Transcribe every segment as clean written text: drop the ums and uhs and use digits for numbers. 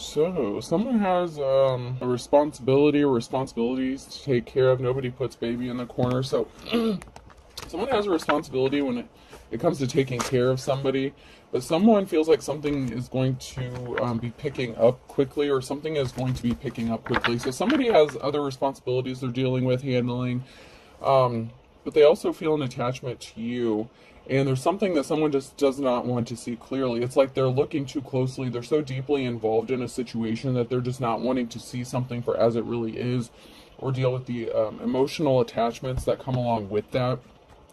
So, someone has a responsibility or responsibilities to take care of. Nobody puts baby in the corner. So, someone has a responsibility when it comes to taking care of somebody, but someone feels like something is going to be picking up quickly, or something is going to be picking up quickly. So, somebody has other responsibilities they're dealing with, handling, but they also feel an attachment to you. And there's something that someone just does not want to see clearly. It's like they're looking too closely. They're so deeply involved in a situation that they're just not wanting to see something for as it really is, or deal with the emotional attachments that come along with that.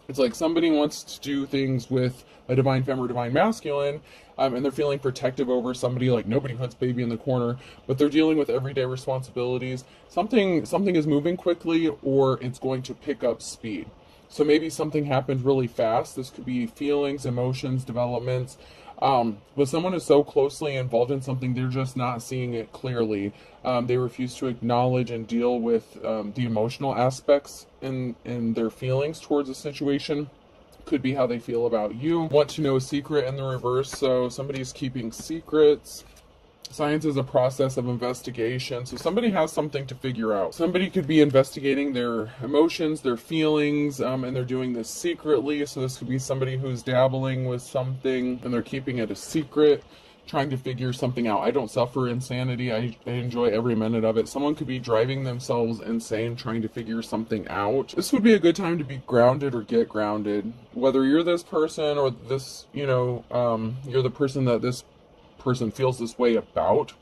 It's like somebody wants to do things with a divine femme or divine masculine, and they're feeling protective over somebody, like nobody puts baby in the corner, but they're dealing with everyday responsibilities. Something is moving quickly, or it's going to pick up speed. So maybe something happened really fast. This could be feelings, emotions, developments. But someone is so closely involved in something, they're just not seeing it clearly. They refuse to acknowledge and deal with the emotional aspects in their feelings towards a situation. Could be how they feel about you. Want to know a secret in the reverse. So somebody's keeping secrets. Science is a process of investigation. So somebody has something to figure out. Somebody could be investigating their emotions, their feelings, and they're doing this secretly. So this could be somebody who's dabbling with something and they're keeping it a secret, trying to figure something out. I don't suffer insanity. I enjoy every minute of it. Someone could be driving themselves insane, trying to figure something out. This would be a good time to be grounded or get grounded. Whether you're this person or this, you're the person that this person feels this way about.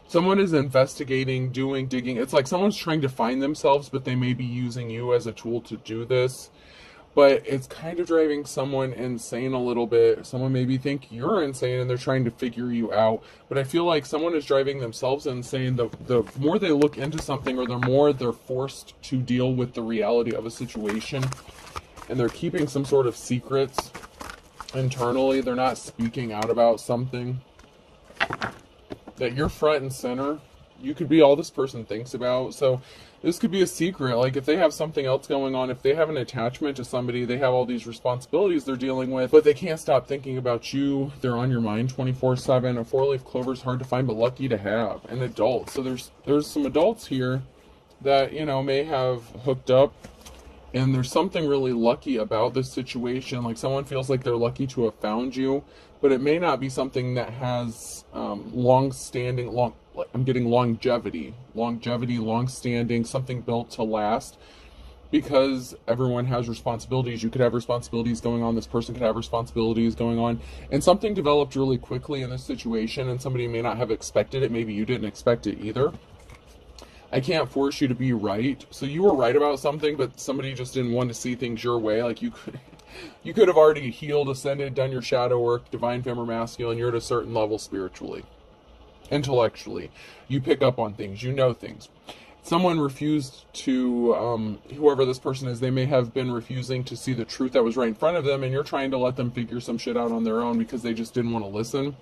Someone is investigating, digging. It's like someone's trying to find themselves, but they may be using you as a tool to do this. But it's kind of driving someone insane a little bit. Someone maybe think you're insane and they're trying to figure you out. But I feel like someone is driving themselves insane. The more they look into something, or the more they're forced to deal with the reality of a situation, and they're keeping some sort of secrets internally. They're not speaking out about something that you're front and center. You could be all this person thinks about. So this could be a secret. Like if they have something else going on, if they have an attachment to somebody, they have all these responsibilities they're dealing with, but they can't stop thinking about you. They're on your mind 24/7. A four-leaf clover is hard to find, but lucky to have. An adult. So there's some adults here that, may have hooked up. And there's something really lucky about this situation. Like someone feels like they're lucky to have found you, but it may not be something that has I'm getting longevity, long-standing, something built to last, because everyone has responsibilities. You could have responsibilities going on. This person could have responsibilities going on. And something developed really quickly in this situation, and somebody may not have expected it. Maybe you didn't expect it either. I can't force you to be right. So you were right about something, but somebody just didn't want to see things your way. Like you could have already healed, ascended, done your shadow work, divine femme or masculine. You're at a certain level spiritually, intellectually. You pick up on things. You know things. Someone refused to, whoever this person is, they may have been refusing to see the truth that was right in front of them, and you're trying to let them figure some shit out on their own because they just didn't want to listen.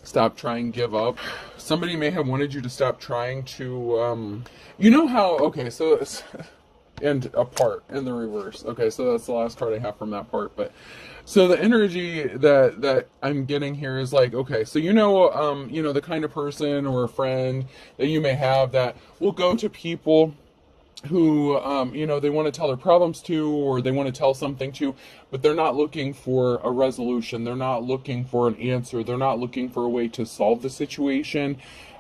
Stop trying, give up. Somebody may have wanted you to stop trying to, and apart in the reverse. Okay, so that's the last card I have from that part. But so the energy that I'm getting here is like, okay, so the kind of person or a friend that you may have that will go to people who, they want to tell their problems to, or they want to tell something to, but they're not looking for a resolution. They're not looking for an answer. They're not looking for a way to solve the situation.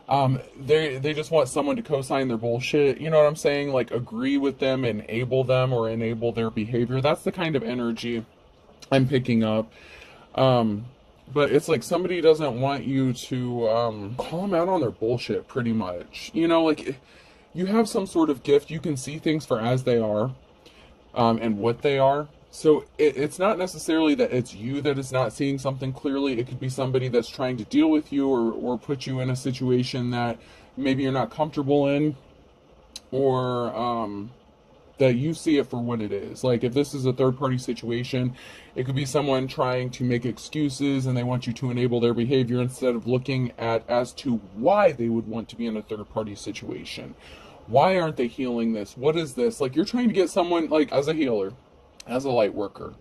They just want someone to co-sign their bullshit. You know what I'm saying? Like agree with them, enable them, or enable their behavior. That's the kind of energy I'm picking up. But it's like somebody doesn't want you to call them out on their bullshit, pretty much. You have some sort of gift. You can see things for as they are, and what they are. So it's not necessarily that it's you that is not seeing something clearly. It could be somebody that's trying to deal with you, or put you in a situation that maybe you're not comfortable in, or that you see it for what it is. Like if this is a third-party situation, it could be someone trying to make excuses and they want you to enable their behavior instead of looking at as to why they would want to be in a third-party situation. Why aren't they healing this? What is this? Like you're trying to get someone, like as a healer, as a light worker,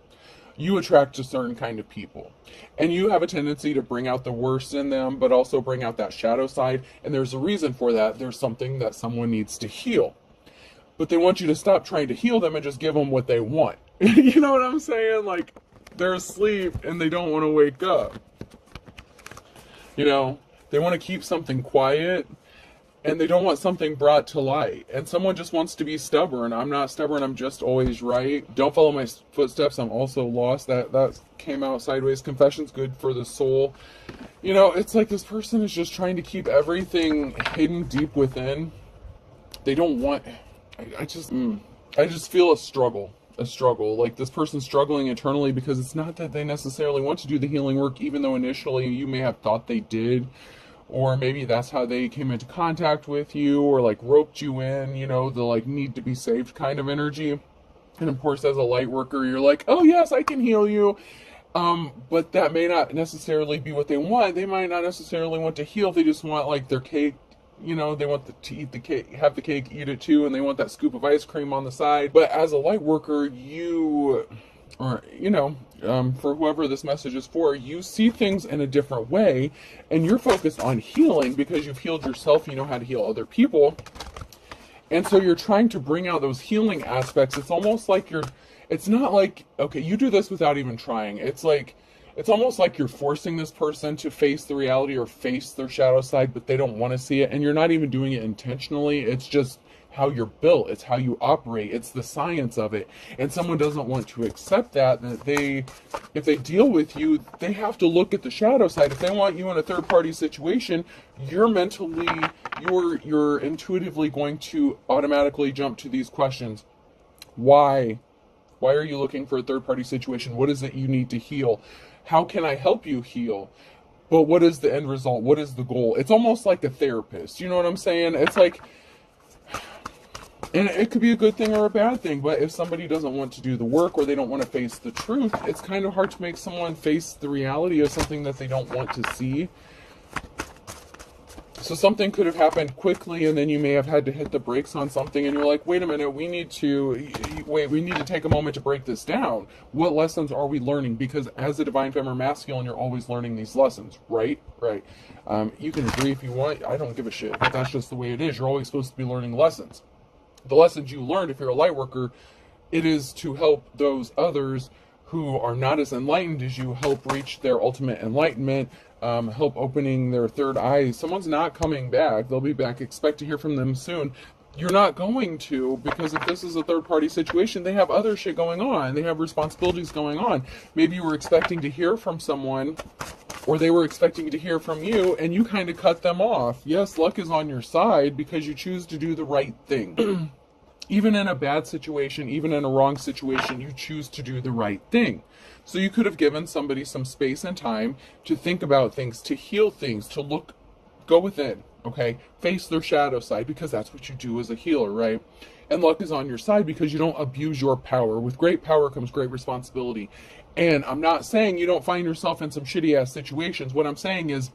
you attract a certain kind of people. And you have a tendency to bring out the worst in them, but also bring out that shadow side. And there's a reason for that. There's something that someone needs to heal. But they want you to stop trying to heal them and just give them what they want. You know what I'm saying? Like, they're asleep and they don't want to wake up. You know, they want to keep something quiet and they don't want something brought to light. And someone just wants to be stubborn. I'm not stubborn, I'm just always right. Don't follow my footsteps, I'm also lost. That came out sideways. Confession's good for the soul. You know, it's like this person is just trying to keep everything hidden deep within. They don't want... I just feel a struggle. Like this person's struggling internally because it's not that they necessarily want to do the healing work, even though initially you may have thought they did. Or maybe that's how they came into contact with you, or like roped you in, you know, the like need to be saved kind of energy. And of course, as a light worker, you're like, oh yes, I can heal you. But that may not necessarily be what they want. They might not necessarily want to heal. They just want like their cake. You know, they want to eat the cake, have the cake, eat it too, and they want that scoop of ice cream on the side. But as a light worker, you, or, you know, for whoever this message is for, you see things in a different way, and you're focused on healing because you've healed yourself, you know how to heal other people. And so you're trying to bring out those healing aspects. It's almost like it's not like, okay, you do this without even trying. It's almost like you're forcing this person to face the reality or face their shadow side, but they don't want to see it. And you're not even doing it intentionally. It's just how you're built. It's how you operate. It's the science of it. And someone doesn't want to accept that if they deal with you, they have to look at the shadow side. If they want you in a third party situation, you're intuitively going to automatically jump to these questions. Why? Why are you looking for a third party situation? What is it you need to heal? How can I help you heal? But what is the end result? What is the goal? It's almost like a therapist. You know what I'm saying? It's like, and it could be a good thing or a bad thing, but if somebody doesn't want to do the work or they don't want to face the truth, it's kind of hard to make someone face the reality of something that they don't want to see. So something could have happened quickly, and then you may have had to hit the brakes on something, and you're like, wait a minute, we need to take a moment to break this down. What lessons are we learning? Because as a divine feminine masculine, you're always learning these lessons, right? Right. You can agree if you want. I don't give a shit. But that's just the way it is. You're always supposed to be learning lessons. The lessons you learned, if you're a light worker, it is to help those others who are not as enlightened as you, help reach their ultimate enlightenment, help opening their third eye. Someone's not coming back. They'll be back. Expect to hear from them soon. You're not going to, because if this is a third party situation, they have other shit going on. They have responsibilities going on. Maybe you were expecting to hear from someone, or they were expecting to hear from you, and you kind of cut them off. Yes, luck is on your side because you choose to do the right thing. Even in a bad situation, even in a wrong situation, you choose to do the right thing. So you could have given somebody some space and time to think about things, to heal things, to go within, okay? Face their shadow side, because that's what you do as a healer, right? And luck is on your side because you don't abuse your power. With great power comes great responsibility. And I'm not saying you don't find yourself in some shitty ass situations. What I'm saying is,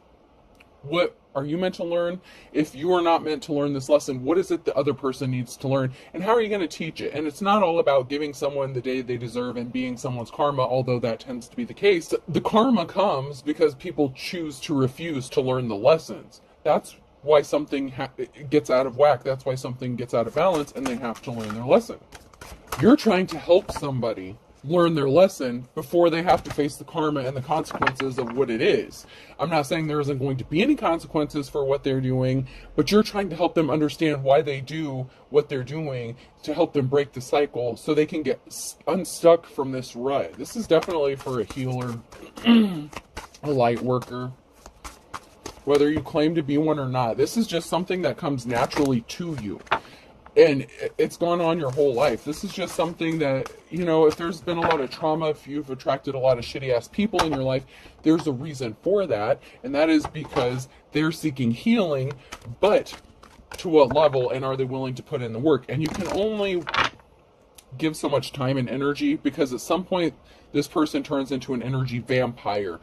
what are you meant to learn? If you are not meant to learn this lesson, what is it the other person needs to learn? And how are you going to teach it? And it's not all about giving someone the day they deserve and being someone's karma, although that tends to be the case. The karma comes because people choose to refuse to learn the lessons. That's why something gets out of whack. That's why something gets out of balance, and they have to learn their lesson. You're trying to help somebody learn their lesson before they have to face the karma and the consequences of what it is. I'm not saying there isn't going to be any consequences for what they're doing, but you're trying to help them understand why they do what they're doing, to help them break the cycle so they can get unstuck from this rut. This is definitely for a healer, a light worker, whether you claim to be one or not. This is just something that comes naturally to you. And it's gone on your whole life. This is just something that, you know, if there's been a lot of trauma, if you've attracted a lot of shitty ass people in your life, there's a reason for that. And that is because they're seeking healing, but to what level, and are they willing to put in the work? And you can only give so much time and energy, because at some point this person turns into an energy vampire.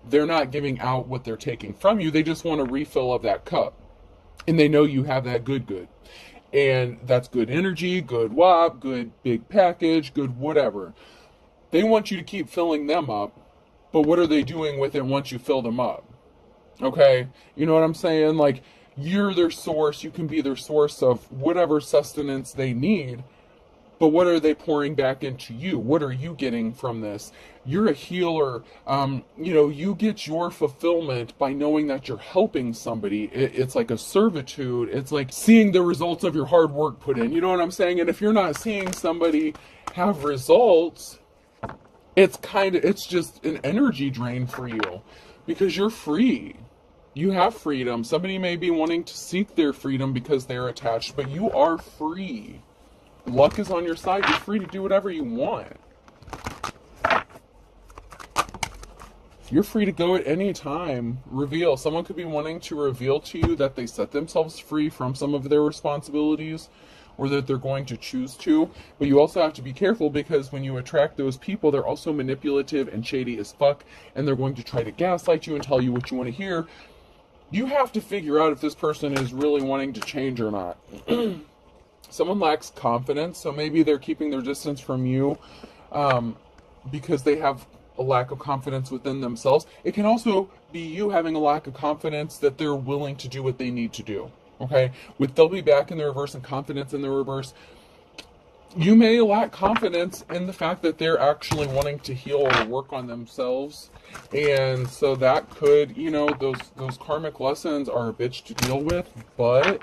They're not giving out what they're taking from you. They just want a refill of that cup. And they know you have that good. And that's good energy, good WAP, good big package, good whatever. They want you to keep filling them up, but what are they doing with it once you fill them up? Okay? You know what I'm saying? Like, you're their source. You can be their source of whatever sustenance they need. But what are they pouring back into you? What are you getting from this? You're a healer. You get your fulfillment by knowing that you're helping somebody. It's like a servitude. It's like seeing the results of your hard work put in. You know what I'm saying? And if you're not seeing somebody have results, it's just an energy drain for you, because you're free. You have freedom. Somebody may be wanting to seek their freedom because they're attached, but you are free. Luck is on your side. You're free to do whatever you want. You're free to go at any time. Reveal. Someone could be wanting to reveal to you that they set themselves free from some of their responsibilities, or that they're going to choose to. But you also have to be careful, because when you attract those people, they're also manipulative and shady as fuck, and they're going to try to gaslight you and tell you what you want to hear. You have to figure out if this person is really wanting to change or not. Someone lacks confidence, so maybe they're keeping their distance from you because they have a lack of confidence within themselves. It can also be you having a lack of confidence that they're willing to do what they need to do. Okay? With they'll be back in the reverse and confidence in the reverse, you may lack confidence in the fact that they're actually wanting to heal or work on themselves. And so that could, those karmic lessons are a bitch to deal with, but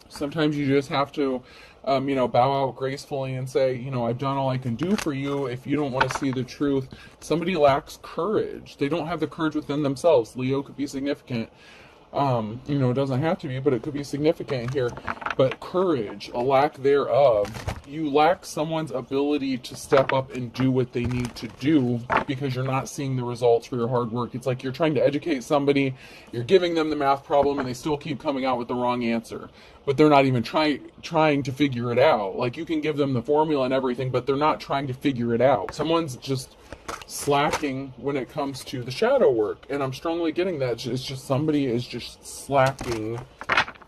sometimes you just have to, bow out gracefully and say, I've done all I can do for you. If you don't want to see the truth, somebody lacks courage. They don't have the courage within themselves. Leo could be significant. It doesn't have to be, but it could be significant here. But courage, a lack thereof. You lack someone's ability to step up and do what they need to do because you're not seeing the results for your hard work. It's like you're trying to educate somebody, you're giving them the math problem, and they still keep coming out with the wrong answer. But they're not even trying to figure it out. Like, you can give them the formula and everything, but they're not trying to figure it out. Someone's just slacking when it comes to the shadow work, and I'm strongly getting that. It's just somebody is just slacking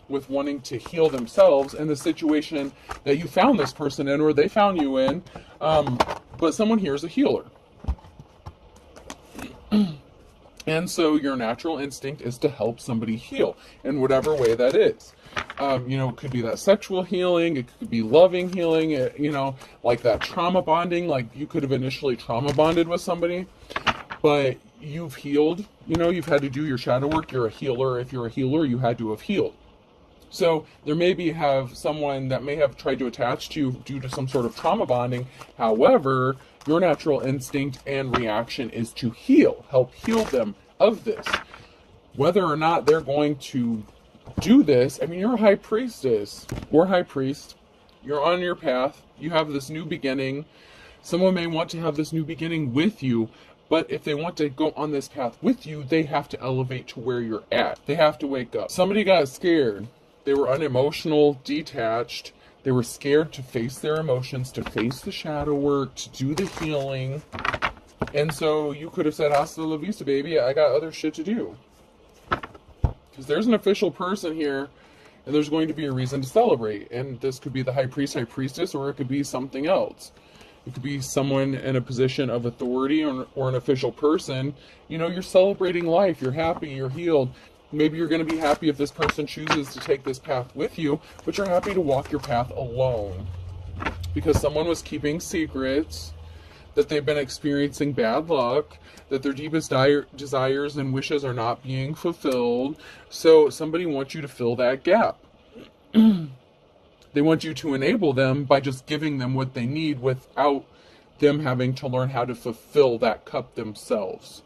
with wanting to heal themselves in the situation that you found this person in, or they found you in. But someone here is a healer. And so your natural instinct is to help somebody heal in whatever way that is. It could be that sexual healing, it could be loving healing, like that trauma bonding. Like, you could have initially trauma bonded with somebody, but you've healed, you've had to do your shadow work. You're a healer. If you're a healer, you had to have healed. So there have someone that may have tried to attach to you due to some sort of trauma bonding. However, your natural instinct and reaction is to heal, help heal them of this. Whether or not they're going to do this, you're a high priestess or high priest. You're on your path. You have this new beginning. Someone may want to have this new beginning with you, but if they want to go on this path with you, they have to elevate to where you're at. They have to wake up. Somebody got scared. They were unemotional, detached. They were scared to face their emotions, to face the shadow work, to do the healing. And so you could have said, hasta la vista, baby. I got other shit to do. Because there's an official person here, and there's going to be a reason to celebrate. And this could be the high priest, high priestess, or it could be something else. It could be someone in a position of authority or an official person. You're celebrating life. You're happy. You're healed. Maybe you're going to be happy if this person chooses to take this path with you, but you're happy to walk your path alone. Because someone was keeping secrets, that they've been experiencing bad luck, that their deepest desires and wishes are not being fulfilled. So somebody wants you to fill that gap. They want you to enable them by just giving them what they need without them having to learn how to fulfill that cup themselves.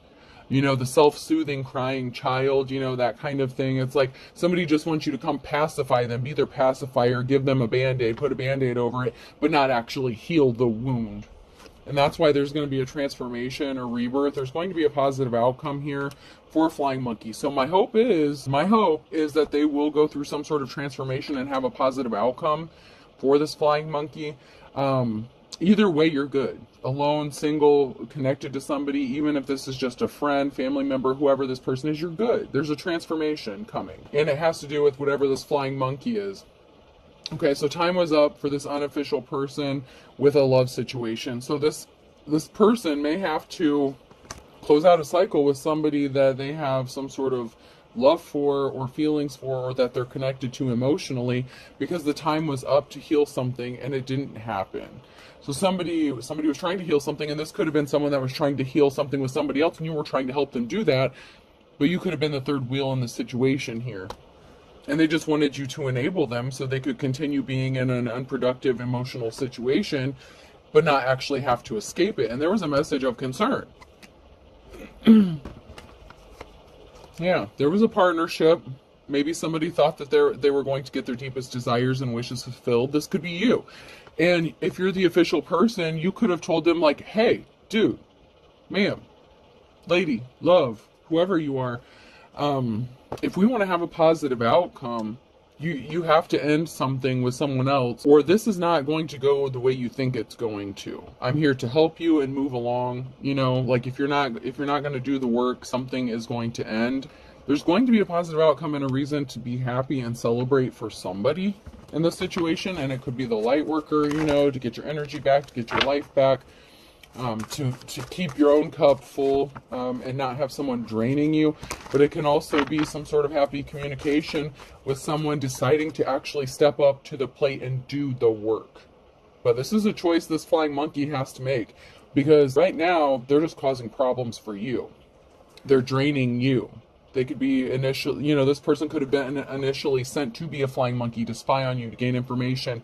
The self-soothing crying child, that kind of thing. It's like somebody just wants you to come pacify them, be their pacifier, give them a Band-Aid, put a Band-Aid over it, but not actually heal the wound. And that's why there's going to be a transformation or rebirth. There's going to be a positive outcome here for Flying Monkey. So my hope is that they will go through some sort of transformation and have a positive outcome for this Flying Monkey. Either way, you're good. Alone, single, connected to somebody, even if this is just a friend, family member, whoever this person is, you're good. There's a transformation coming. And it has to do with whatever this Flying Monkey is. Okay, so time was up for this unofficial person with a love situation. So this this person may have to close out a cycle with somebody that they have some sort of love for or feelings for, or that they're connected to emotionally, because the time was up to heal something and it didn't happen. So somebody was trying to heal something, and this could have been someone that was trying to heal something with somebody else, and you were trying to help them do that, but you could have been the third wheel in the situation here. And they just wanted you to enable them so they could continue being in an unproductive emotional situation, but not actually have to escape it. And there was a message of concern. Yeah, there was a partnership. Maybe somebody thought that they were going to get their deepest desires and wishes fulfilled. This could be you. And if you're the official person, you could have told them, like, hey, dude, ma'am, lady, love, whoever you are, if we want to have a positive outcome, you have to end something with someone else, or this is not going to go the way you think it's going to. I'm here to help you and move along. You know, like if you're not going to do the work, something is going to end. There's going to be a positive outcome and a reason to be happy and celebrate for somebody in this situation. And it could be the light worker, you know, to get your energy back, to get your life back, to keep your own cup full, and not have someone draining you. But it can also be some sort of happy communication with someone deciding to actually step up to the plate and do the work. But this is a choice this flying monkey has to make, because right now they're just causing problems for you. They're draining you. They could be initially, you know, this person could have been initially sent to be a flying monkey, to spy on you, to gain information,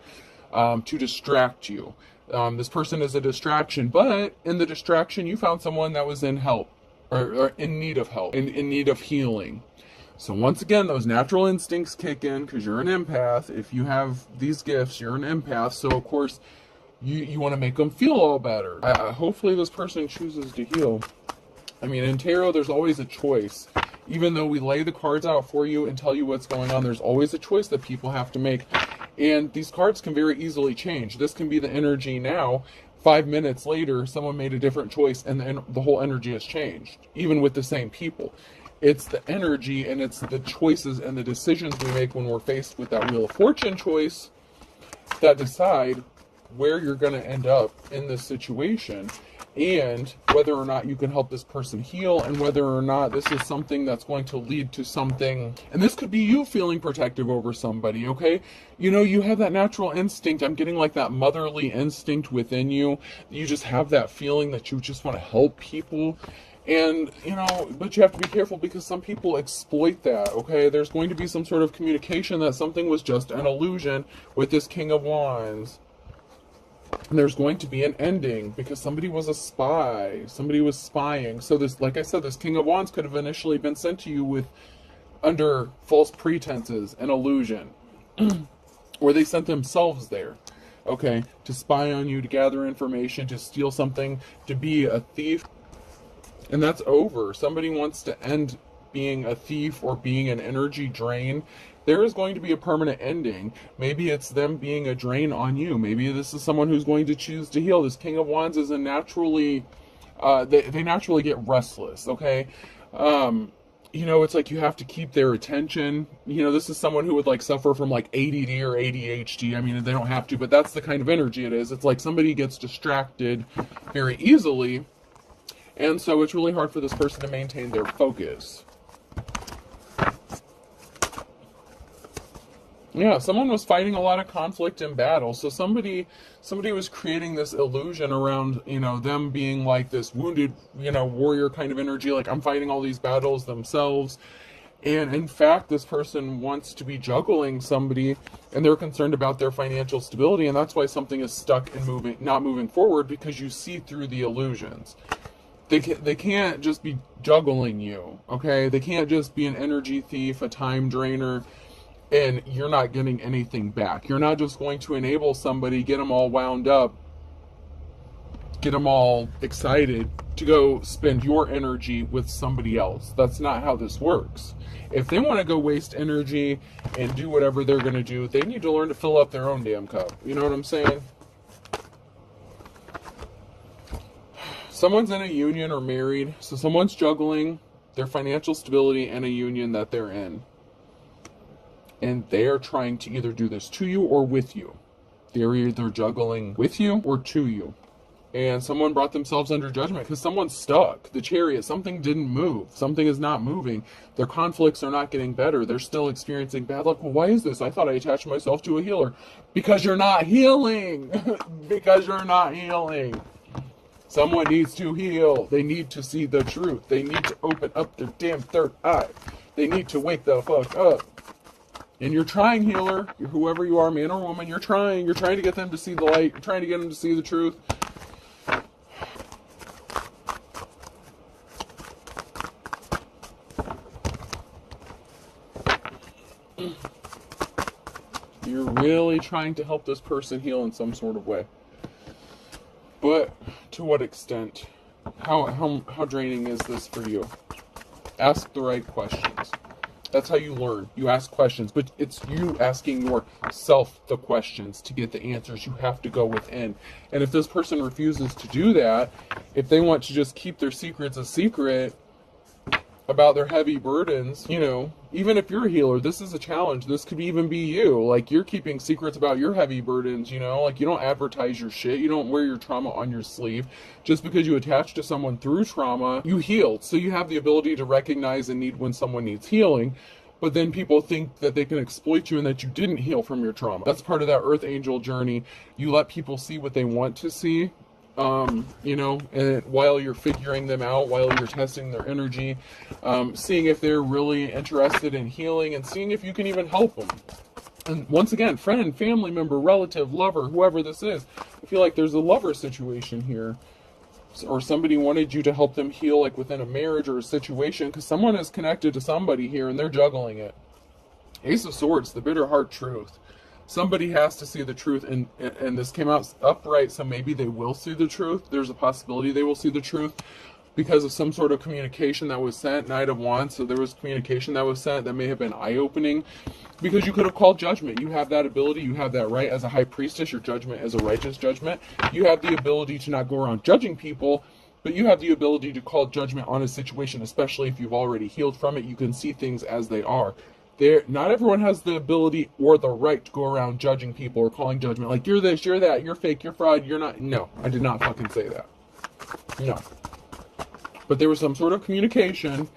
to distract you. This person is a distraction, but in the distraction, you found someone that was in help, or in need of help, in need of healing. So once again, those natural instincts kick in, because you're an empath. If you have these gifts, you're an empath. So of course, you want to make them feel all better. Hopefully this person chooses to heal. I mean, in tarot, there's always a choice. Even though we lay the cards out for you and tell you what's going on, there's always a choice that people have to make. And these cards can very easily change. This can be the energy now. 5 minutes later, someone made a different choice, and the whole energy has changed, even with the same people. It's the energy, and it's the choices and the decisions we make when we're faced with that Wheel of Fortune choice that decide where you're going to end up in this situation, and whether or not you can help this person heal, and whether or not this is something that's going to lead to something. And this could be you feeling protective over somebody, okay? You know, you have that natural instinct. I'm getting like that motherly instinct within you. You just have that feeling that you just want to help people. And, you know, but you have to be careful, because some people exploit that, okay? There's going to be some sort of communication that something was just an illusion with this King of Wands. And there's going to be an ending, because somebody was a spy. Somebody was spying. So this, like I said, this King of Wands could have initially been sent to you under false pretenses, an illusion. Or they sent themselves there, okay, to spy on you, to gather information, to steal something, to be a thief. And that's over. Somebody wants to end being a thief or being an energy drain. There is going to be a permanent ending. Maybe it's them being a drain on you. Maybe this is someone who's going to choose to heal. This King of Wands is a naturally, they naturally get restless, okay? You know, it's like you have to keep their attention. You know, this is someone who would like suffer from like ADD or ADHD. I mean, they don't have to, but that's the kind of energy it is. It's like somebody gets distracted very easily. And so it's really hard for this person to maintain their focus. Yeah, someone was fighting a lot of conflict and battle. So somebody was creating this illusion around, you know, them being like this wounded, you know, warrior kind of energy, like I'm fighting all these battles themselves. And in fact, this person wants to be juggling somebody, and they're concerned about their financial stability, and that's why something is stuck and not moving forward, because you see through the illusions. They can't just be juggling you, okay? They can't just be an energy thief, a time drainer, and you're not getting anything back. You're not just going to enable somebody, get them all wound up, get them all excited to go spend your energy with somebody else. That's not how this works. If they want to go waste energy and do whatever they're going to do, they need to learn to fill up their own damn cup. You know what I'm saying? Someone's in a union or married, so someone's juggling their financial stability and a union that they're in. And they are trying to either do this to you or with you. They're either juggling with you or to you. and someone brought themselves under judgment because someone's stuck. The Chariot, something didn't move. Something is not moving. Their conflicts are not getting better. They're still experiencing bad luck. Well, why is this? I thought I attached myself to a healer. Because you're not healing. Because you're not healing. Someone needs to heal. They need to see the truth. They need to open up their damn third eye. They need to wake the fuck up. And you're trying, healer. Whoever you are, man or woman, you're trying. You're trying to get them to see the light. You're trying to get them to see the truth. You're really trying to help this person heal in some sort of way. But to what extent? How draining is this for you? Ask the right questions. That's how you learn. You ask questions, but it's you asking yourself the questions to get the answers. You have to go within. And if this person refuses to do that, if they want to just keep their secrets a secret about their heavy burdens, you know, even if you're a healer, this is a challenge. This could even be you. Like, you're keeping secrets about your heavy burdens, you know? Like, you don't advertise your shit. You don't wear your trauma on your sleeve. Just because you attach to someone through trauma, you healed. So you have the ability to recognize a need when someone needs healing. But then people think that they can exploit you and that you didn't heal from your trauma. That's part of that Earth Angel journey. You let people see what they want to see. You know, and while you're figuring them out, while you're testing their energy, seeing if they're really interested in healing, and seeing if you can even help them. And once again, friend, family member, relative, lover, whoever this is, I feel like there's a lover situation here, or somebody wanted you to help them heal, like within a marriage or a situation, because someone is connected to somebody here and they're juggling it. Ace of Swords, the bitter heart truth. Somebody has to see the truth, and this came out upright, so maybe they will see the truth. There's a possibility they will see the truth because of some sort of communication that was sent. Knight of Wands, so there was communication that was sent that may have been eye-opening, because you could have called judgment. You have that ability, you have that right as a high priestess. Your judgment is a righteous judgment. You have the ability to not go around judging people, but you have the ability to call judgment on a situation, especially if you've already healed from it. You can see things as they are. Not everyone has the ability or the right to go around judging people or calling judgment. Like, you're this, you're that, you're fake, you're fraud, you're not. No, I did not fucking say that. No. But there was some sort of communication.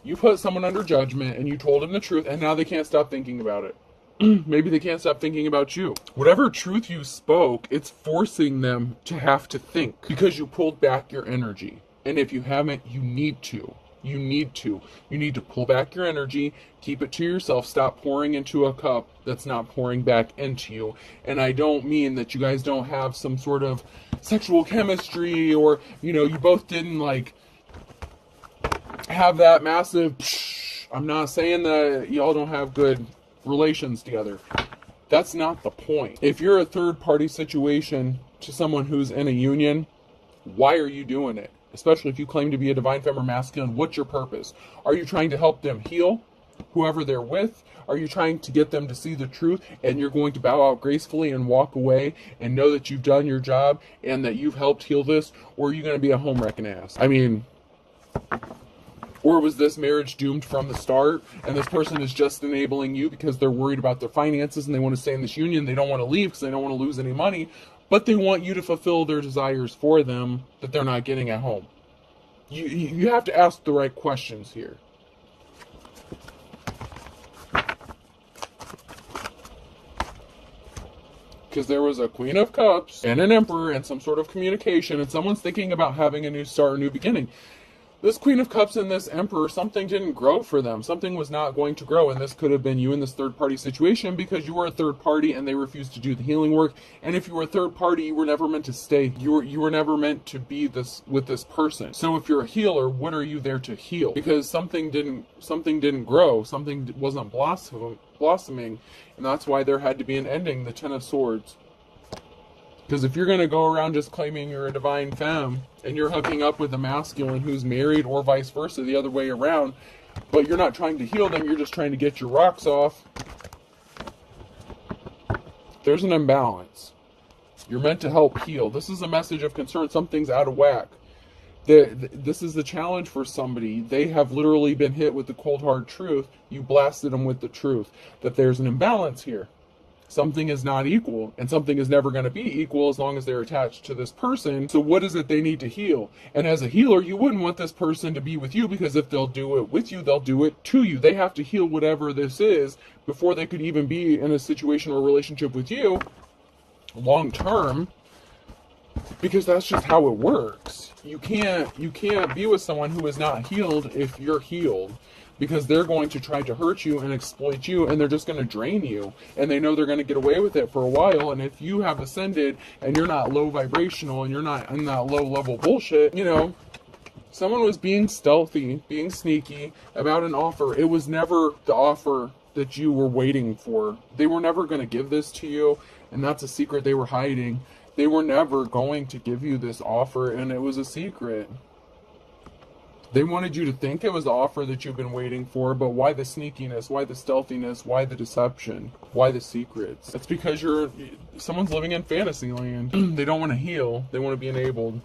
You put someone under judgment and you told them the truth, and now they can't stop thinking about it. Maybe they can't stop thinking about you. Whatever truth you spoke, it's forcing them to have to think because you pulled back your energy. And if you haven't, you need to. You need to pull back your energy, keep it to yourself, stop pouring into a cup that's not pouring back into you. And I don't mean that you guys don't have some sort of sexual chemistry, or, you know, you both didn't like have that massive I'm not saying that y'all don't have good relations together. That's not the point. If you're a third party situation to someone who's in a union, why are you doing it? Especially if you claim to be a divine feminine masculine, what's your purpose? Are you trying to help them heal, whoever they're with? Are you trying to get them to see the truth, and you're going to bow out gracefully and walk away and know that you've done your job and that you've helped heal this? Or are you going to be a home wrecking ass? I mean, or was this marriage doomed from the start, and this person is just enabling you because they're worried about their finances and they want to stay in this union? They don't want to leave because they don't want to lose any money. But they want you to fulfill their desires for them that they're not getting at home. You have to ask the right questions here. Because there was a Queen of Cups and an Emperor and some sort of communication, and someone's thinking about having a new start, a new beginning. This Queen of Cups and this Emperor, something didn't grow for them. Something was not going to grow, and this could have been you in this third-party situation because you were a third party and they refused to do the healing work. And if you were a third party, you were never meant to stay. You were never meant to be this with this person. So if you're a healer, what are you there to heal? Because something didn't grow. Something wasn't blossoming, and that's why there had to be an ending. The Ten of Swords. Because if you're going to go around just claiming you're a divine femme and you're hooking up with a masculine who's married, or vice versa, the other way around, but you're not trying to heal them, you're just trying to get your rocks off, there's an imbalance. You're meant to help heal. This is a message of concern. Something's out of whack. This is the challenge for somebody. They have literally been hit with the cold hard truth. You blasted them with the truth that there's an imbalance here. something is not equal, and something is never going to be equal as long as they're attached to this person. So what is it they need to heal? And as a healer, you wouldn't want this person to be with you, because if they'll do it with you, they'll do it to you. They have to heal whatever this is before they could even be in a situation or relationship with you long term, because that's just how it works. You can't be with someone who is not healed if you're healed, because they're going to try to hurt you and exploit you, and they're just going to drain you, and they know they're going to get away with it for a while. And if you have ascended and you're not low vibrational and you're not in that low level bullshit, someone was being stealthy, being sneaky about an offer. It was never the offer that you were waiting for. They were never going to give this to you, and that's a secret they were hiding. They were never going to give you this offer, and it was a secret. They wanted you to think it was the offer that you've been waiting for, but why the sneakiness? Why the stealthiness? Why the deception? Why the secrets? It's because someone's living in fantasy land. They don't want to heal. They want to be enabled.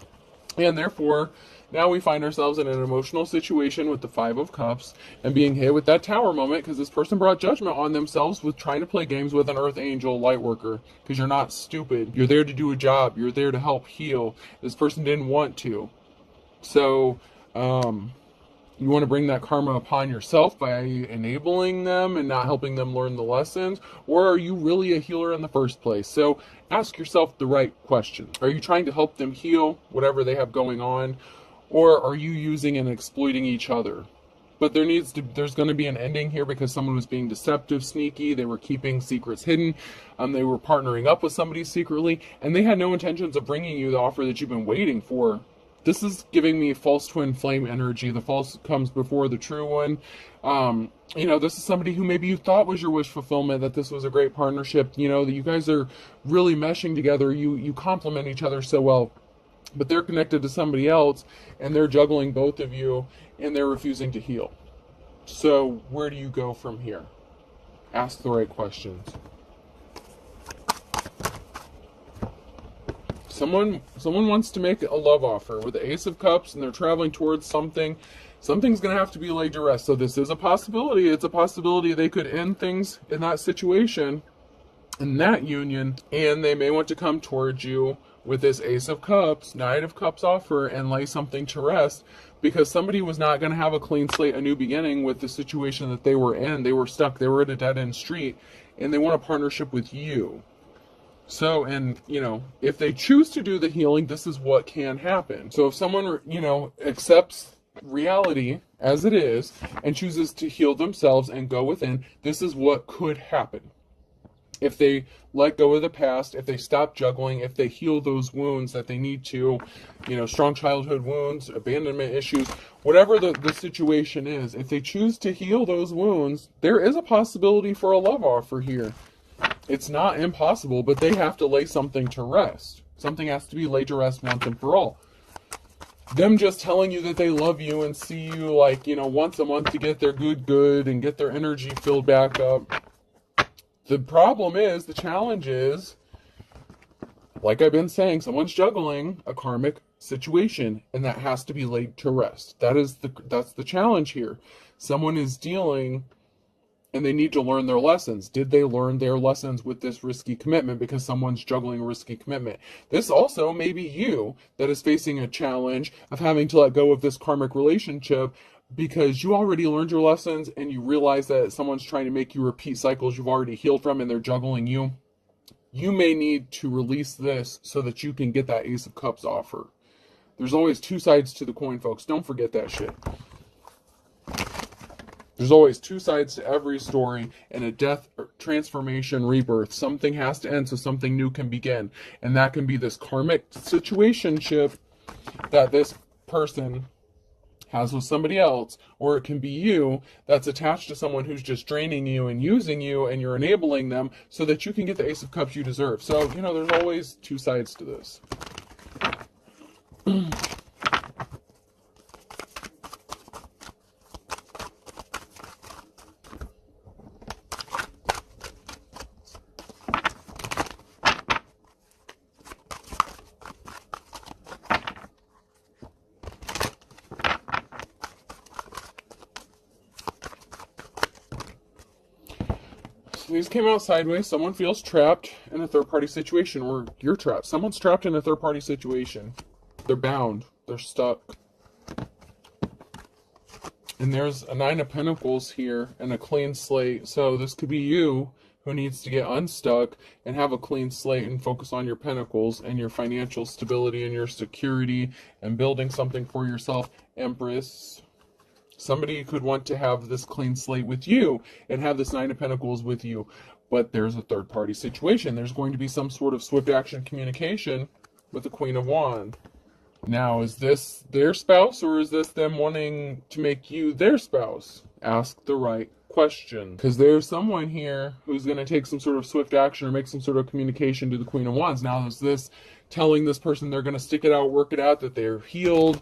And therefore, now we find ourselves in an emotional situation with the Five of Cups and being hit with that Tower moment, because this person brought judgment on themselves with trying to play games with an Earth Angel light worker, because you're not stupid. You're there to do a job. You're there to help heal. This person didn't want to. So, you want to bring that karma upon yourself by enabling them and not helping them learn the lessons? Or are you really a healer in the first place? So ask yourself the right question. Are you trying to help them heal whatever they have going on? Or are you using and exploiting each other? But there's going to be an ending here, because someone was being deceptive, sneaky. They were keeping secrets hidden. They were partnering up with somebody secretly, and they had no intentions of bringing you the offer that you've been waiting for. This is giving me false twin flame energy. The false comes before the true one. This is somebody who maybe you thought was your wish fulfillment, that this was a great partnership, that you guys are really meshing together. You complement each other so well, but they're connected to somebody else, and they're juggling both of you, and they're refusing to heal. So where do you go from here? Ask the right questions. Someone wants to make a love offer with the Ace of Cups, and they're traveling towards something. Something's going to have to be laid to rest. So this is a possibility. It's a possibility they could end things in that situation, in that union, and they may want to come towards you with this Ace of Cups, Knight of Cups offer, and lay something to rest, because somebody was not going to have a clean slate, a new beginning with the situation that they were in. They were stuck. They were at a dead-end street, and they want a partnership with you. So, and, if they choose to do the healing, this is what can happen. So if someone, accepts reality as it is and chooses to heal themselves and go within, this is what could happen. If they let go of the past, if they stop juggling, if they heal those wounds that they need to, strong childhood wounds, abandonment issues, whatever the situation is, if they choose to heal those wounds, there is a possibility for a love offer here. It's not impossible, but they have to lay something to rest. Something has to be laid to rest once and for all. Them just telling you that they love you and see you once a month to get their good and get their energy filled back up. The problem is, the challenge is, like I've been saying, someone's juggling a karmic situation, and that has to be laid to rest. That's the challenge here. Someone is dealing, and they need to learn their lessons. Did they learn their lessons with this risky commitment, because someone's juggling a risky commitment? This also may be you that is facing a challenge of having to let go of this karmic relationship, because you already learned your lessons and you realize that someone's trying to make you repeat cycles you've already healed from, and they're juggling you. You may need to release this so that you can get that Ace of Cups offer. There's always two sides to the coin, folks. Don't forget that shit. There's always two sides to every story, and a death, transformation, rebirth. Something has to end so something new can begin. And that can be this karmic situationship that this person has with somebody else, or it can be you that's attached to someone who's just draining you and using you, and you're enabling them so that you can get the Ace of Cups you deserve. So, there's always two sides to this. These came out sideways. Someone feels trapped in a third-party situation, or you're trapped. Someone's trapped in a third-party situation. They're bound. They're stuck. And there's a Nine of Pentacles here and a clean slate. So this could be you who needs to get unstuck and have a clean slate and focus on your pentacles and your financial stability and your security and building something for yourself. Empress. Somebody could want to have this clean slate with you and have this Nine of Pentacles with you. But there's a third-party situation. There's going to be some sort of swift action communication with the Queen of Wands. Now, is this their spouse, or is this them wanting to make you their spouse? Ask the right question. Because there's someone here who's going to take some sort of swift action or make some sort of communication to the Queen of Wands. Now, is this telling this person they're going to stick it out, work it out, that they're healed,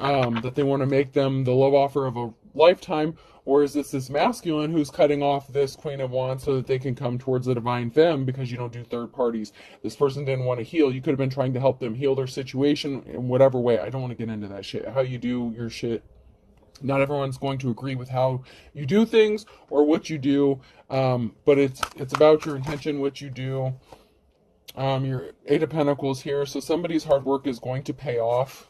that they want to make them the love offer of a lifetime? Or is this masculine who's cutting off this Queen of Wands so that they can come towards the divine femme because you don't do third parties? This person didn't want to heal. You could have been trying to help them heal their situation in whatever way. I don't want to get into that shit. How you do your shit. Not everyone's going to agree with how you do things or what you do, but it's about your intention, what you do. Your Eight of Pentacles here. So somebody's hard work is going to pay off.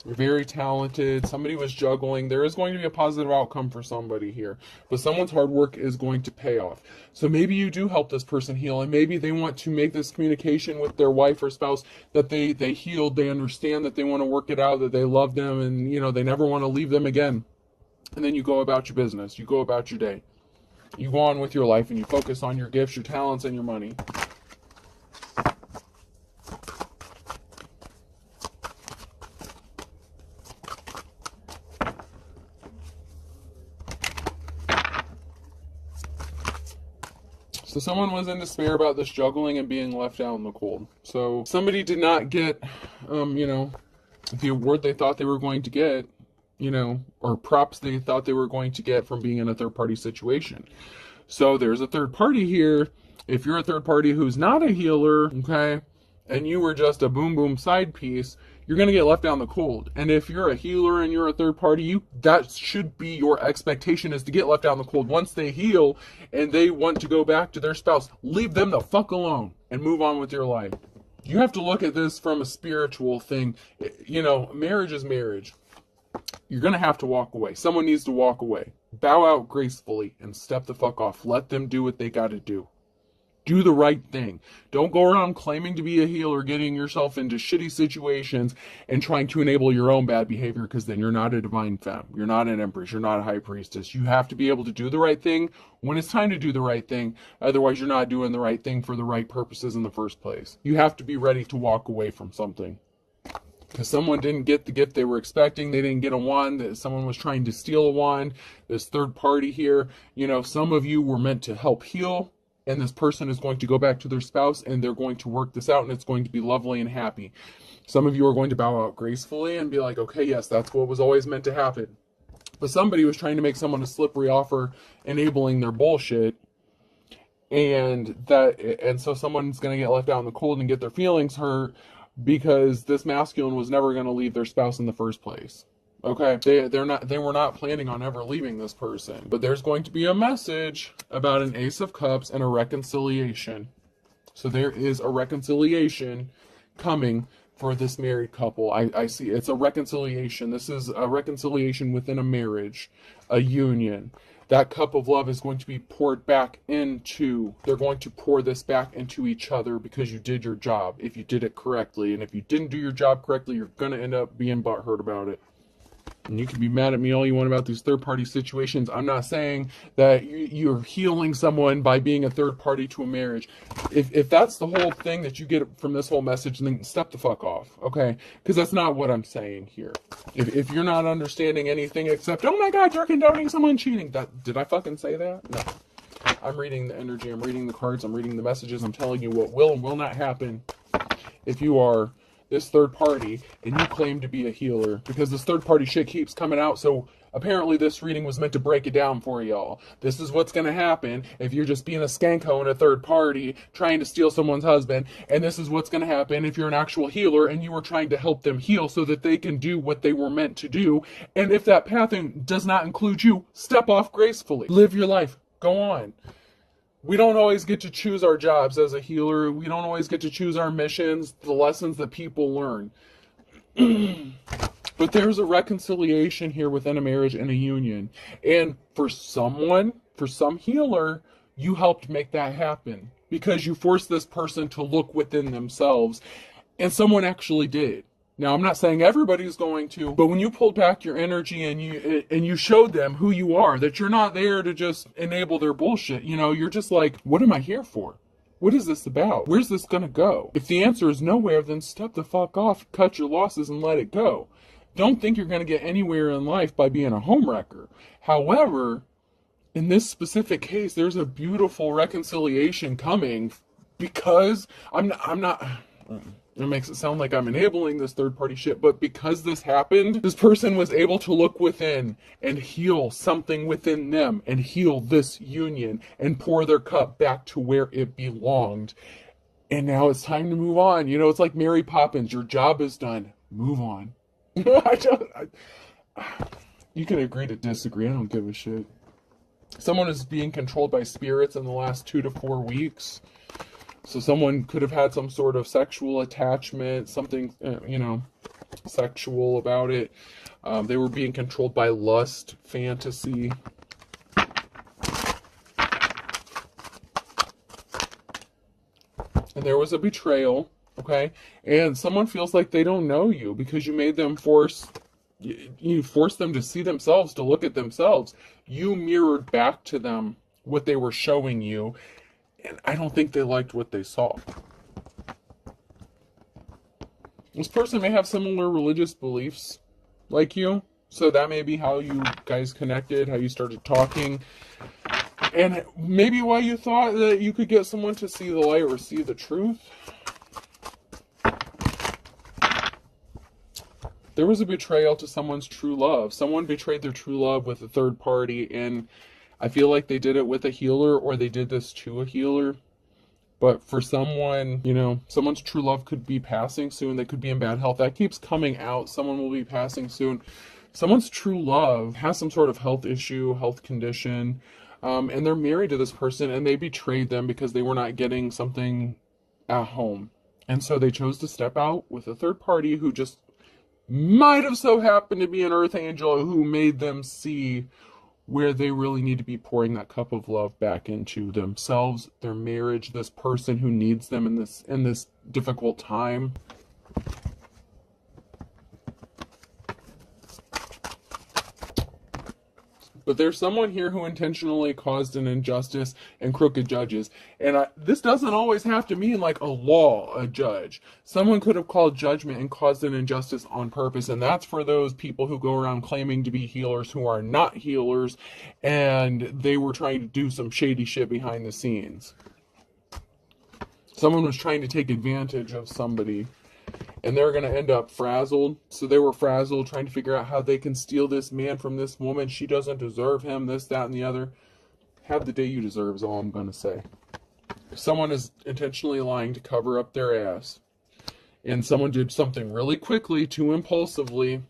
You're very talented. Somebody was juggling. There is going to be a positive outcome for somebody here. But someone's hard work is going to pay off. So maybe you do help this person heal. And maybe they want to make this communication with their wife or spouse that they healed. They understand that they want to work it out, that they love them, and they never want to leave them again. And then you go about your business. You go about your day. You go on with your life and you focus on your gifts, your talents, and your money. So someone was in despair about this juggling and being left out in the cold. So somebody did not get, the award they thought they were going to get, or props they thought they were going to get from being in a third-party situation. So there's a third party here. If you're a third party who's not a healer, okay, and you were just a boom side piece, you're going to get left out in the cold. And if you're a healer and you're a third party, that should be your expectation, is to get left out in the cold. Once they heal and they want to go back to their spouse, leave them the fuck alone and move on with your life. You have to look at this from a spiritual thing. Marriage is marriage. You're going to have to walk away. Someone needs to walk away. Bow out gracefully and step the fuck off. Let them do what they got to do. Do the right thing. Don't go around claiming to be a healer, getting yourself into shitty situations and trying to enable your own bad behavior, because then you're not a divine femme. You're not an empress. You're not a high priestess. You have to be able to do the right thing when it's time to do the right thing. Otherwise, you're not doing the right thing for the right purposes in the first place. You have to be ready to walk away from something. Because someone didn't get the gift they were expecting. They didn't get a wand. Someone was trying to steal a wand. This third party here, some of you were meant to help heal. And this person is going to go back to their spouse and they're going to work this out and it's going to be lovely and happy. Some of you are going to bow out gracefully and be like, okay, yes, that's what was always meant to happen. But somebody was trying to make someone a slippery offer, enabling their bullshit. And so someone's going to get left out in the cold and get their feelings hurt because this masculine was never going to leave their spouse in the first place. Okay, they were not planning on ever leaving this person. But there's going to be a message about an Ace of Cups and a reconciliation. So there is a reconciliation coming for this married couple. I see it's a reconciliation. This is a reconciliation within a marriage, a union. That cup of love is going to be poured back into, they're going to pour this back into each other because you did your job, if you did it correctly. And if you didn't do your job correctly, you're going to end up being butthurt about it. And you can be mad at me all you want about these third-party situations. I'm not saying that you're healing someone by being a third party to a marriage. If that's the whole thing that you get from this whole message, then step the fuck off, okay? Because that's not what I'm saying here. If you're not understanding anything except, oh my God, you're condoning someone cheating. Did I fucking say that? No. I'm reading the energy. I'm reading the cards. I'm reading the messages. I'm telling you what will and will not happen if you are this third party and you claim to be a healer, because this third party shit keeps coming out. So apparently this reading was meant to break it down for y'all. This is what's going to happen if you're just being a skanko and a third party trying to steal someone's husband. And this is what's going to happen if you're an actual healer and you were trying to help them heal so that they can do what they were meant to do. And if that pathing does not include you, step off gracefully. Live your life. Go on. We don't always get to choose our jobs as a healer. We don't always get to choose our missions, the lessons that people learn. But there's a reconciliation here within a marriage and a union. And for some healer, you helped make that happen because you forced this person to look within themselves. And someone actually did. Now, I'm not saying everybody's going to, but when you pulled back your energy and you showed them who you are, that you're not there to just enable their bullshit, you're just like, what am I here for? What is this about? Where's this gonna go? If the answer is nowhere, then step the fuck off, cut your losses, and let it go. Don't think you're gonna get anywhere in life by being a homewrecker. However, in this specific case, there's a beautiful reconciliation coming because I'm not it makes it sound like I'm enabling this third party shit, but because this happened, this person was able to look within and heal something within them and heal this union and pour their cup back to where it belonged. And now it's time to move on. It's like Mary Poppins. Your job is done. Move on. You can agree to disagree. I don't give a shit. Someone is being controlled by spirits in the last 2 to 4 weeks. So someone could have had some sort of sexual attachment, something, sexual about it. They were being controlled by lust, fantasy. And there was a betrayal, okay? And someone feels like they don't know you because you made them you forced them to see themselves, to look at themselves. You mirrored back to them what they were showing you. And I don't think they liked what they saw. This person may have similar religious beliefs like you. So that may be how you guys connected, how you started talking. And maybe why you thought that you could get someone to see the light or see the truth. There was a betrayal to someone's true love. Someone betrayed their true love with a third party, and I feel like they did it with a healer, or they did this to a healer. But for someone, someone's true love could be passing soon. They could be in bad health. That keeps coming out. Someone will be passing soon. Someone's true love has some sort of health issue, health condition, and they're married to this person, and they betrayed them because they were not getting something at home. And so they chose to step out with a third party who just might have so happened to be an earth angel who made them see where they really need to be pouring that cup of love back into themselves, their marriage, this person who needs them in this difficult time. But there's someone here who intentionally caused an injustice and crooked judges. And this doesn't always have to mean like a law, a judge. Someone could have called judgment and caused an injustice on purpose. And that's for those people who go around claiming to be healers who are not healers. And they were trying to do some shady shit behind the scenes. Someone was trying to take advantage of somebody. And they're going to end up frazzled. So they were frazzled, trying to figure out how they can steal this man from this woman. She doesn't deserve him, this, that, and the other. Have the day you deserve is all I'm going to say. Someone is intentionally lying to cover up their ass. And someone did something really quickly, too impulsively.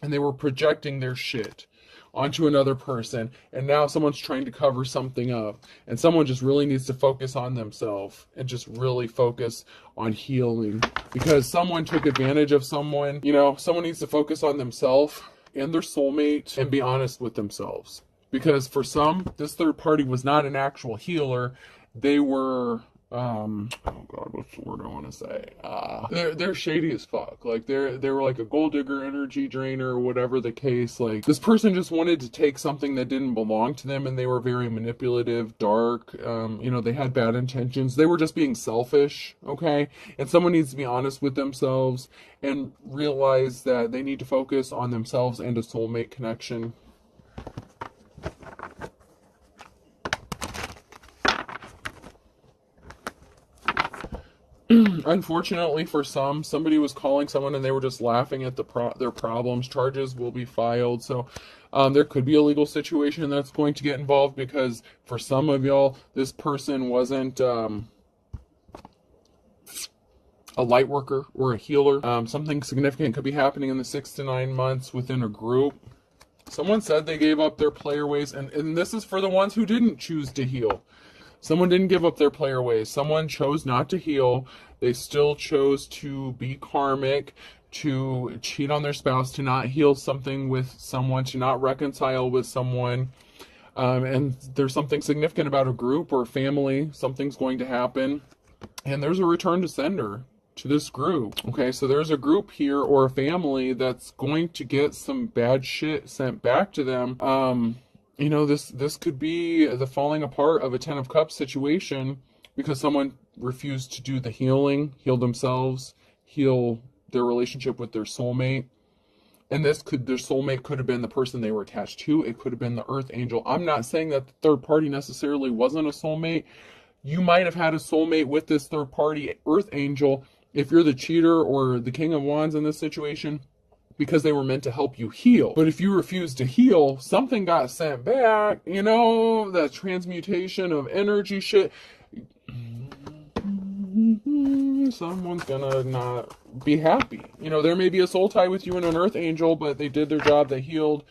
And they were projecting their shit onto another person, and now someone's trying to cover something up, and someone just really needs to focus on themselves and just really focus on healing, because someone took advantage of someone. Someone needs to focus on themselves and their soulmate and be honest with themselves, because for some, this third party was not an actual healer. They were oh god, what's the word I want to say? They're shady as fuck. Like they were like a gold digger, energy drainer, or whatever the case. Like this person just wanted to take something that didn't belong to them, and they were very manipulative, dark. They had bad intentions. They were just being selfish. Okay, and someone needs to be honest with themselves and realize that they need to focus on themselves and a soulmate connection. Unfortunately for some, somebody was calling someone and they were just laughing at their problems. Charges will be filed. So there could be a legal situation that's going to get involved, because for some of y'all, this person wasn't a light worker or a healer. Something significant could be happening in the 6 to 9 months within a group. Someone said they gave up their player ways, and this is for the ones who didn't choose to heal. Someone didn't give up their player ways. Someone chose not to heal. They still chose to be karmic, to cheat on their spouse, to not heal something with someone, to not reconcile with someone. And there's something significant about a group or family. Something's going to happen. And there's a return to sender to this group. Okay, so there's a group here or a family that's going to get some bad shit sent back to them. You know, this could be the falling apart of a Ten of Cups situation because someone refused to do the healing, heal themselves, heal their relationship with their soulmate. And their soulmate could have been the person they were attached to. It could have been the earth angel. I'm not saying that the third party necessarily wasn't a soulmate. You might have had a soulmate with this third party earth angel if you're the cheater or the King of Wands in this situation, because they were meant to help you heal. But if you refuse to heal, something got sent back, you know, that transmutation of energy shit. Someone's gonna not be happy. You know, there may be a soul tie with you and an earth angel, but they did their job. They healed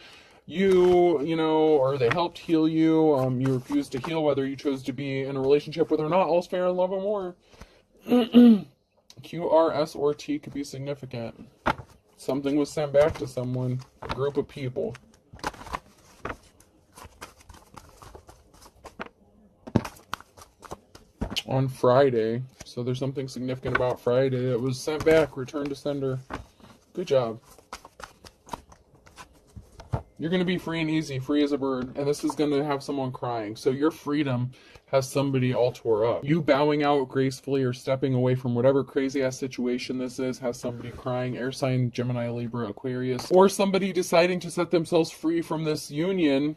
you, you know, or they helped heal you. You refused to heal whether you chose to be in a relationship with or not. All's fair in love and war. Q, R, S, or T could be significant. Something was sent back to someone, a group of people. On Friday. So there's something significant about Friday. It was sent back, return to sender. Good job. You're going to be free and easy, free as a bird. And this is going to have someone crying. So your freedom has somebody all tore up. You bowing out gracefully or stepping away from whatever crazy ass situation this is has somebody crying. Air sign, Gemini, Libra, Aquarius. Or somebody deciding to set themselves free from this union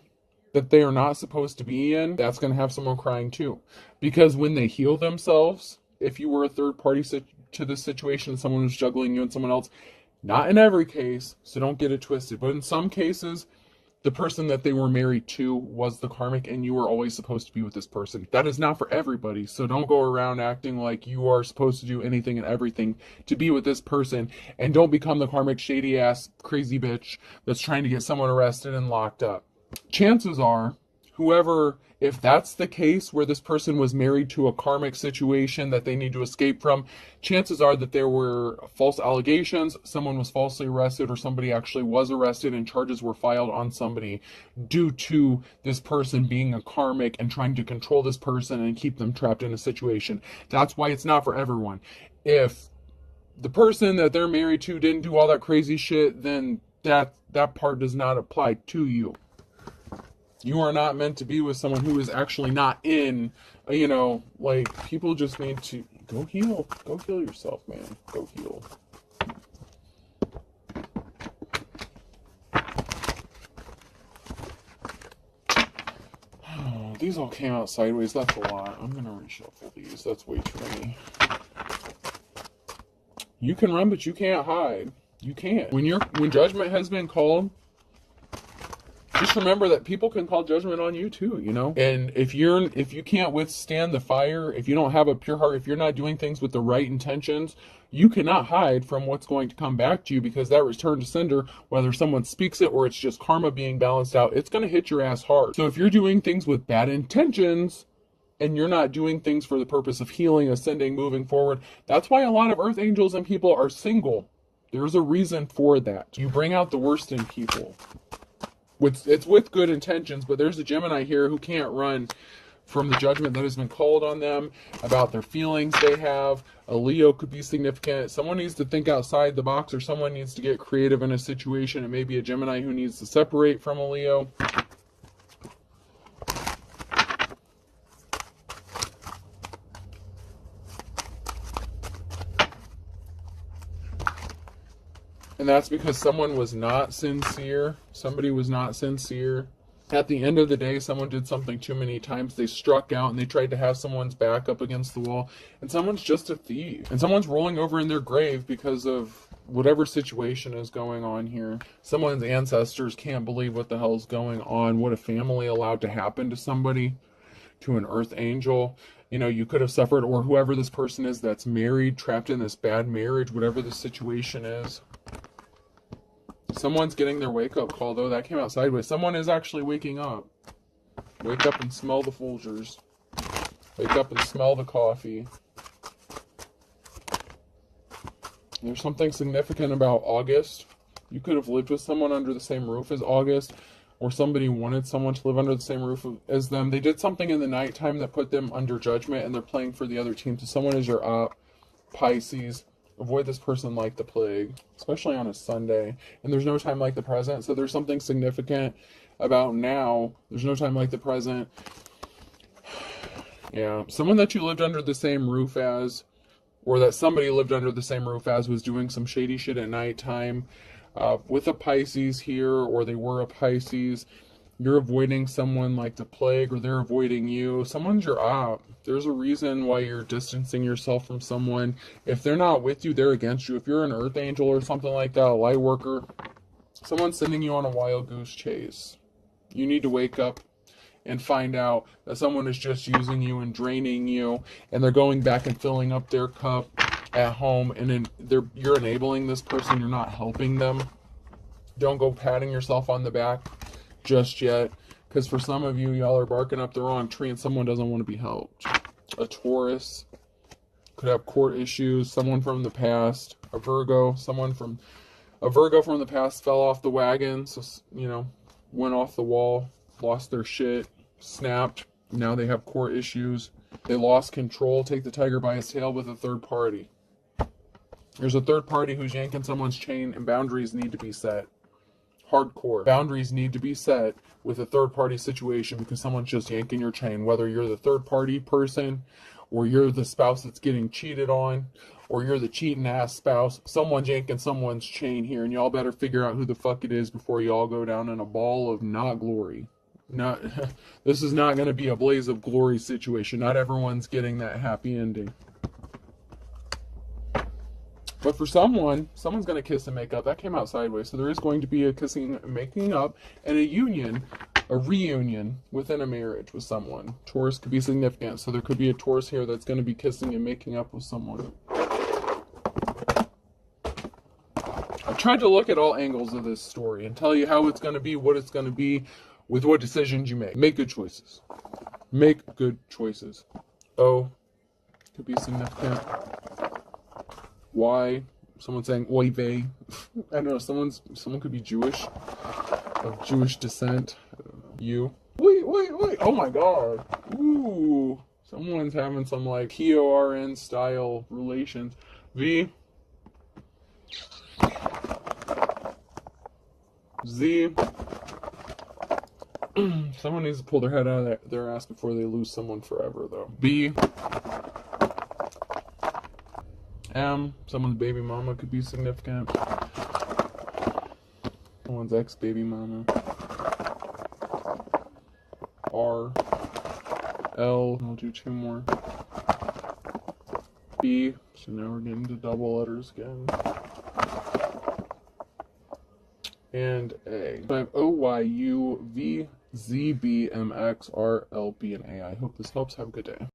that they are not supposed to be in. That's going to have someone crying too. Because when they heal themselves, if you were a third party to this situation, someone was juggling you and someone else, not in every case, so don't get it twisted, but in some cases, the person that they were married to was the karmic and you were always supposed to be with this person. That is not for everybody, so don't go around acting like you are supposed to do anything and everything to be with this person, and don't become the karmic shady ass crazy bitch that's trying to get someone arrested and locked up. Chances are, whoever, if that's the case where this person was married to a karmic situation that they need to escape from, chances are that there were false allegations, someone was falsely arrested, or somebody actually was arrested and charges were filed on somebody due to this person being a karmic and trying to control this person and keep them trapped in a situation. That's why it's not for everyone. If the person that they're married to didn't do all that crazy shit, then that part does not apply to you. You are not meant to be with someone who is actually not in, you know, like, people just need to go heal. Go heal yourself, man. Go heal. Oh, these all came out sideways. That's a lot. I'm going to reshuffle these. That's way too many. You can run, but you can't hide. You can't. When judgment has been called, just remember that people can call judgment on you too, you know? And if you can't withstand the fire, if you don't have a pure heart, if you're not doing things with the right intentions, you cannot hide from what's going to come back to you, because that return to sender, whether someone speaks it or it's just karma being balanced out, it's going to hit your ass hard. So if you're doing things with bad intentions and you're not doing things for the purpose of healing, ascending, moving forward, that's why a lot of earth angels and people are single. There's a reason for that. You bring out the worst in people. It's with good intentions, but there's a Gemini here who can't run from the judgment that has been called on them about their feelings they have. A Leo could be significant. Someone needs to think outside the box, or someone needs to get creative in a situation. It may be a Gemini who needs to separate from a Leo. And that's because someone was not sincere. Somebody was not sincere. At the end of the day, someone did something too many times. They struck out and they tried to have someone's back up against the wall. And someone's just a thief. And someone's rolling over in their grave because of whatever situation is going on here. Someone's ancestors can't believe what the hell's going on. What a family allowed to happen to somebody, to an earth angel. You know, you could have suffered, or whoever this person is that's married, trapped in this bad marriage, whatever the situation is. Someone's getting their wake-up call, though. That came out sideways. Someone is actually waking up. Wake up and smell the Folgers. Wake up and smell the coffee. There's something significant about August. You could have lived with someone under the same roof as August, or somebody wanted someone to live under the same roof as them. They did something in the nighttime that put them under judgment, and they're playing for the other team. So someone is your op, Pisces. Avoid this person like the plague, especially on a Sunday. And there's no time like the present. So there's something significant about now. There's no time like the present. Yeah, someone that you lived under the same roof as, or that somebody lived under the same roof as, was doing some shady shit at nighttime with a Pisces here, or they were a Pisces. You're avoiding someone like the plague, or they're avoiding you. Someone's your op. There's a reason why you're distancing yourself from someone. If they're not with you, they're against you. If you're an earth angel or something like that, a light worker, someone's sending you on a wild goose chase. You need to wake up and find out that someone is just using you and draining you, and they're going back and filling up their cup at home, and then you're enabling this person. You're not helping them. Don't go patting yourself on the back just yet, because for some of you, y'all are barking up the wrong tree and someone doesn't want to be helped. A Taurus could have court issues. Someone from the past, a Virgo from the past fell off the wagon, so went off the wall, lost their shit, snapped. Now they have court issues. They lost control. Take the tiger by its tail with a third party. There's a third party who's yanking someone's chain, and boundaries need to be set. Hardcore. Boundaries need to be set with a third party situation, because someone's just yanking your chain. Whether you're the third party person, or you're the spouse that's getting cheated on, or you're the cheating ass spouse, someone's yanking someone's chain here, and y'all better figure out who the fuck it is before y'all go down in a ball of not glory. This is not going to be a blaze of glory situation. Not everyone's getting that happy ending. But for someone's going to kiss and make up. That came out sideways. So there is going to be a kissing, making up, and a union, a reunion within a marriage with someone. Taurus could be significant. So there could be a Taurus here that's going to be kissing and making up with someone. I tried to look at all angles of this story and tell you how it's going to be, what it's going to be, with what decisions you make. Make good choices. Make good choices. O could be significant. Y, someone saying oy vey. I don't know, someone could be Jewish, of Jewish descent. I don't know. U. Wait. Oh my god. Ooh. Someone's having some like PORN style relations. V. Z. Someone needs to pull their head out of their ass before they lose someone forever, though. B. M. Someone's baby mama could be significant. Someone's ex-baby mama. R. L. I'll do two more. B. So now we're getting to double letters again. And A. So I have O, Y, U, V, Z, B, M, X, R, L, B, and A. I hope this helps. Have a good day.